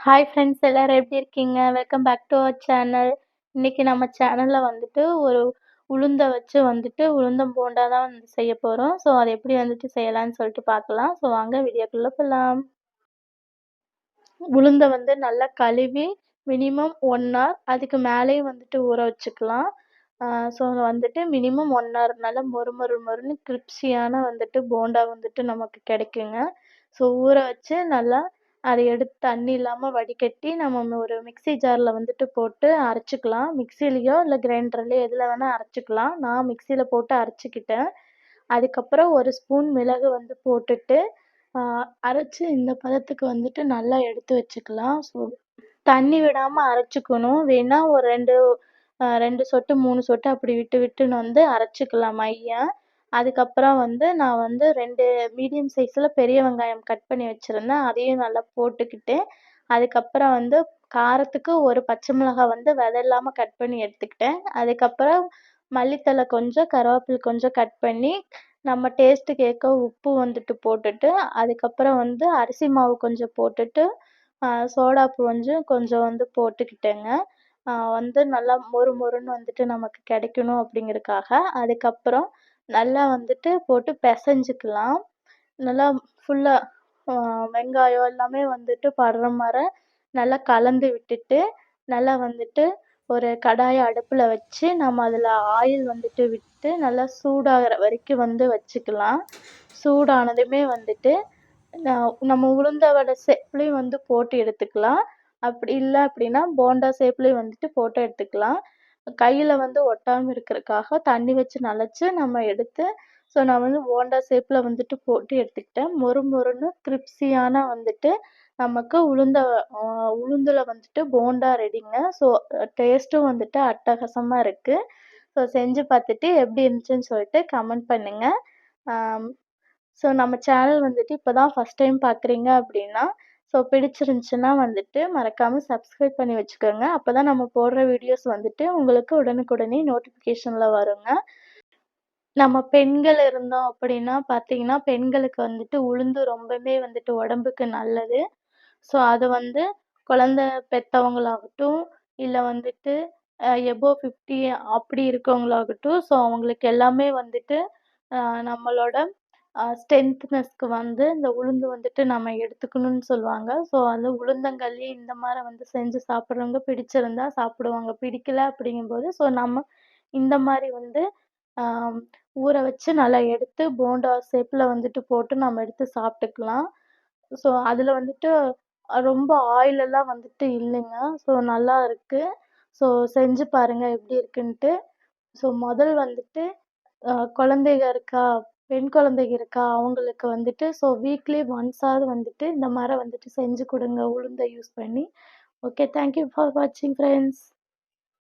Hi friends எல்லாரும் எப்படி இருக்கீங்க? Welcome back to our channel. இன்னைக்கு நம்ம சேனல்ல வந்துட்டு ஒரு உளுந்த வச்சு வந்துட்டு உளுந்தம் போண்டா தான் வந்து செய்ய போறோம். ஸோ அது எப்படி வந்துட்டு செய்யலாம்னு சொல்லிட்டு பார்க்கலாம். ஸோ வாங்க வீடியோக்குள்ள போலாம். உளுந்த வந்து நல்லா கழுவி மினிமம் 1 ஹவர் அதுக்கு மேலேயும் வந்துட்டு ஊற வச்சுக்கலாம். ஆ ஸோ வந்துட்டு மினிமம் 1 ஹவர் நல்லா மொறு மொறு மொறுன்னு கிரிப்ஸியான வந்துட்டு போண்டா வந்துட்டு நமக்கு கிடைக்குங்க. ஸோ ஊற வச்சு நல்லா அத எடுத்து தண்ணி இல்லாம வடிகட்டி நம்ம ஒரு மிக்ஸி ஜார்ல வந்துட்டு போட்டு அரைச்சுக்கலாம். மிக்ஸிலயோ இல்ல கிரைண்டர்லயோ எதுல வேணா அரைச்சுக்கலாம். நான் மிக்ஸில போட்டு அரைச்சுக்கிட்டேன். அதுக்கப்புறம் 1 ஸ்பூன் மிளகு வந்து போட்டுட்டு, ஆ அரைச்சு இந்த பதத்துக்கு வந்துட்டு நல்லா எடுத்து வச்சுக்கலாம். ஸோ தண்ணி விடாம அரைச்சுக்கணும். வேணா ஒரு 2 சொட்டு, 3 சொட்டு அப்படி விட்டு விட்டுன்னு வந்து அரைச்சுக்கலாம் மையா. அதுக்கப்புறம் வந்து நான் வந்து 2 மீடியம் சைஸ்ல பெரிய வெங்காயம் கட் பண்ணி வச்சிருந்தேன். அதையும் நல்லா போட்டுக்கிட்டு, அதுக்கப்புறம் வந்து காரத்துக்கு ஒரு பச்சை மிளகாய் வந்து விதை இல்லாம கட் பண்ணி எடுத்துக்கிட்டேன். அதுக்கப்புறம் மல்லித்தழை கொஞ்சம், கருவேப்பிலை கொஞ்சம் கட் பண்ணி, நம்ம டேஸ்ட்டுக்கு ஏத்த உப்பு வந்துட்டு போட்டுட்டு, அதுக்கப்புறம் வந்து அரிசி மாவு கொஞ்சம் போட்டுட்டு, சோடாப்பு கொஞ்சம் கொஞ்சம் வந்து போட்டுக்கிட்டேங்க. வந்து நல்லா மொறு மொறுன்னு வந்துட்டு நமக்கு கிடைக்கணும் அப்படிங்கிறதுக்காக. அதுக்கப்புறம் நல்லா வந்துட்டு போட்டு பெசஞ்சுக்கலாம். நல்லா ஃபுல்லா ஆ வெங்காயம் எல்லாமே வந்துட்டு படுற மார நல்லா கலந்து விட்டுட்டு, நல்லா வந்துட்டு ஒரு கடாய அடுப்புல வச்சு, நம்ம அதுல ஆயில் வந்துட்டு விட்டு, நல்லா சூடாகுற வரைக்கும் வந்து வச்சுக்கலாம். சூடானதுமே வந்துட்டு, நம்ம உளுந்த வடை ஷேப்லயும் வந்து போட்டு எடுத்துக்கலாம். அப்படி இல்ல அப்படின்னா, போண்டா ஷேப்லயும் வந்துட்டு போட்டு எடுத்துக்கலாம். கையில வந்து ஒட்டாம இருக்கிறதுக்காக தண்ணி வச்சு நனைச்சு நம்ம எடுத்து, ஸோ நான் வந்து போண்டா ஷேப்ல வந்துட்டு போட்டு எடுத்துக்கிட்டேன். மொறு மொறுன்னு கிரிப்ஸியான வந்துட்டு நமக்கு அ உளுந்துல வந்துட்டு போண்டா ரெடிங்க. ஸோ டேஸ்ட்டும் வந்துட்டு அட்டகாசமா இருக்கு. ஸோ செஞ்சு பார்த்துட்டு எப்படி இருந்துச்சுன்னு சொல்லிட்டு கமெண்ட் பண்ணுங்க. ஆம். ஸோ நம்ம சேனல் வந்துட்டு இப்ப தான் ஃபர்ஸ்ட் டைம் பார்க்குறீங்க அப்படின்னா, ஸோ பிடிச்சிருந்துச்சுன்னா வந்துட்டு மறக்காம சப்ஸ்கிரைப் பண்ணி வச்சுக்கோங்க. அப்பதான் நம்ம போடுற வீடியோஸ் வந்துட்டு உங்களுக்கு உடனுக்குடனே நோட்டிஃபிகேஷன்ல வருங்க. நம்ம பெண்கள் இருந்தோம் அப்படின்னா பார்த்தீங்கன்னா, பெண்களுக்கு வந்துட்டு உளுந்து ரொம்பவே வந்துட்டு உடம்புக்கு நல்லது. ஸோ அது வந்து குழந்தை பெத்தவங்களாகட்டும், இல்ல வந்துட்டு எபோவ் 50 அப்படி இருக்கவங்களாகட்டும், ஸோ அவங்களுக்கு எல்லாமே வந்துட்டு அ நம்மளோட ஸ்ட்ரென்த்னஸ்க்கு வந்து இந்த உளுந்து வந்துட்டு நம்ம எடுத்துக்கணும்னு சொல்லுவாங்க. ஸோ அது உளுந்தங்களி இந்த மாரி வந்து செஞ்சு சாப்பிடுறவங்க பிடிச்சிருந்தா சாப்பிடுவாங்க. பிடிக்கல அப்படிங்கும்போது, ஸோ நம்ம இந்த மாரி வந்து ஆம் ஊற வச்சு நல்லா எடுத்து போண்டா ஷேப்ல வந்துட்டு போட்டு நம்ம எடுத்து சாப்பிட்டுக்கலாம். ஸோ அதில வந்துட்டு ரொம்ப ஆயில் எல்லாம் வந்துட்டு இல்லைங்க. ஸோ நல்லா இருக்கு. ஸோ செஞ்சு பாருங்க எப்படி இருக்குன்ட்டு. ஸோ முதல் வந்துட்டு குழந்தைக இருக்கா, பெண் குழந்தைக இருக்கா அவங்களுக்கு வந்துட்டு ஸோ வீக்லி ஒன்ஸாவது வந்துட்டு இந்த மாரி வந்துட்டு செஞ்சு குடுங்க உளுந்த யூஸ் பண்ணி. ஓகே. தேங்க் யூ ஃபார் வாட்சிங் ஃபிரெண்ட்ஸ்.